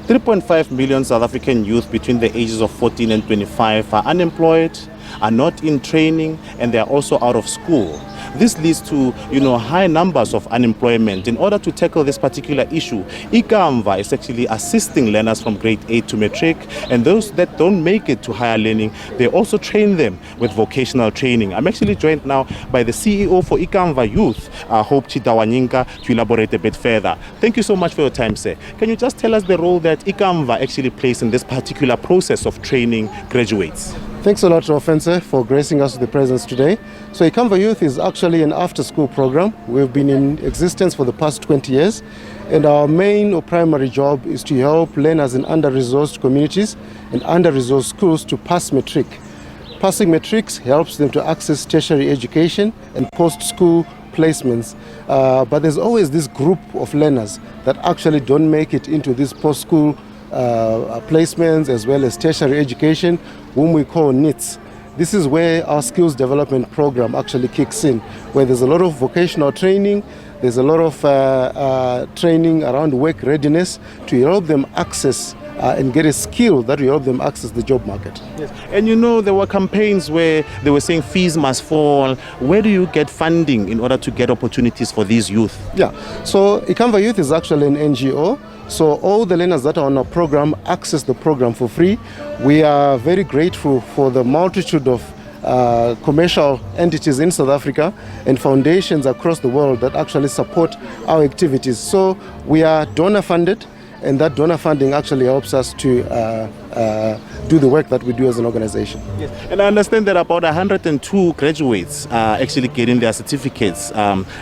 3.5 million South African youth between the ages of 14 and 25 are unemployed, are not in training, and they are also out of school. This leads to, high numbers of unemployment. In order to tackle this particular issue, IKAMVA is actually assisting learners from grade 8 to matric, and those that don't make it to higher learning, they also train them with vocational training. I'm actually joined now by the CEO for IKAMVA Youth, Hope Tshwane, to elaborate a bit further. Thank you so much for your time, sir. Can you just tell us the role that IKAMVA actually plays in this particular process of training graduates? Thanks a lot, Ofense, for gracing us with the presence today. So IKAMVA Youth is actually an after-school program. We've been in existence for the past 20 years, and our main or primary job is to help learners in under-resourced communities and under-resourced schools to pass matric. Passing matrics helps them to access tertiary education and post-school placements, but there's always this group of learners that actually don't make it into this post-school placements as well as tertiary education, whom we call NEETs. This is where our skills development program actually kicks in, where there's a lot of vocational training, there's a lot of training around work readiness to help them access and get a skill that will help them access the job market. Yes. And there were campaigns where they were saying fees must fall. Where do you get funding in order to get opportunities for these youth? Yeah, so IKAMVA Youth is actually an NGO. So all the learners that are on our program access the program for free. We are very grateful for the multitude of commercial entities in South Africa and foundations across the world that actually support our activities. So we are donor funded, and that donor funding actually helps us to do the work that we do as an organization. Yes. And I understand that about 102 graduates are actually getting their certificates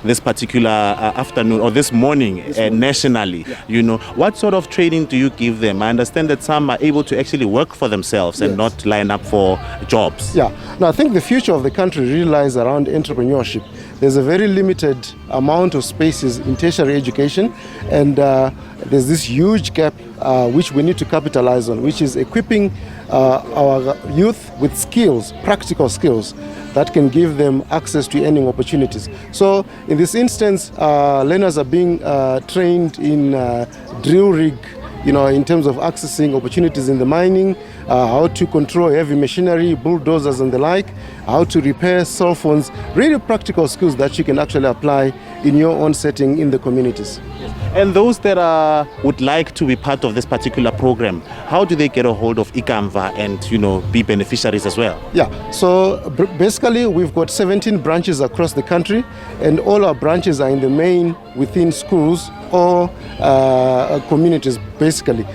this particular afternoon or this morning nationally. Yeah. What sort of training do you give them? I understand that some are able to actually work for themselves and not line up for jobs. Yeah. Now, I think the future of the country really lies around entrepreneurship. There's a very limited amount of spaces in tertiary education, and there's this huge gap which we need to capitalize on, which is equipping our youth with skills, practical skills, that can give them access to earning opportunities. So in this instance, learners are being trained in drill rig, in terms of accessing opportunities in the mining, how to control heavy machinery, bulldozers and the like, how to repair cell phones, really practical skills that you can actually apply in your own setting in the communities. And those that would like to be part of this particular program, how do they get a hold of IKAMVA and be beneficiaries as well? Yeah, so basically we've got 17 branches across the country, and all our branches are in the main within schools or communities basically.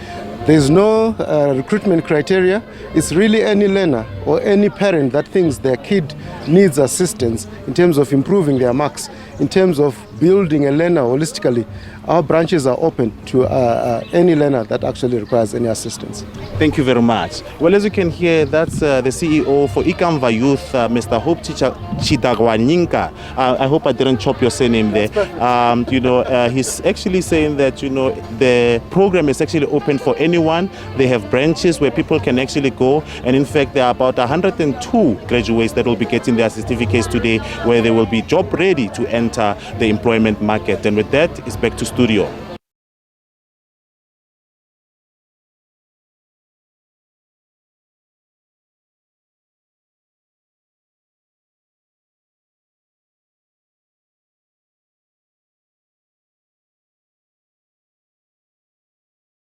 There's no recruitment criteria. It's really any learner or any parent that thinks their kid needs assistance in terms of improving their marks, in terms of building a learner holistically. Our branches are open to any learner that actually requires any assistance. Thank you very much. Well, as you can hear, that's the CEO for IKAMVA Youth, Mr. Hope Tshwane. I hope I didn't chop your surname there. He's actually saying that the program is actually open for anyone. They have branches where people can actually go, and in fact there are about 102 graduates that will be getting their certificates today, where they will be job ready to enter the employment market. And with that, it's back to studio.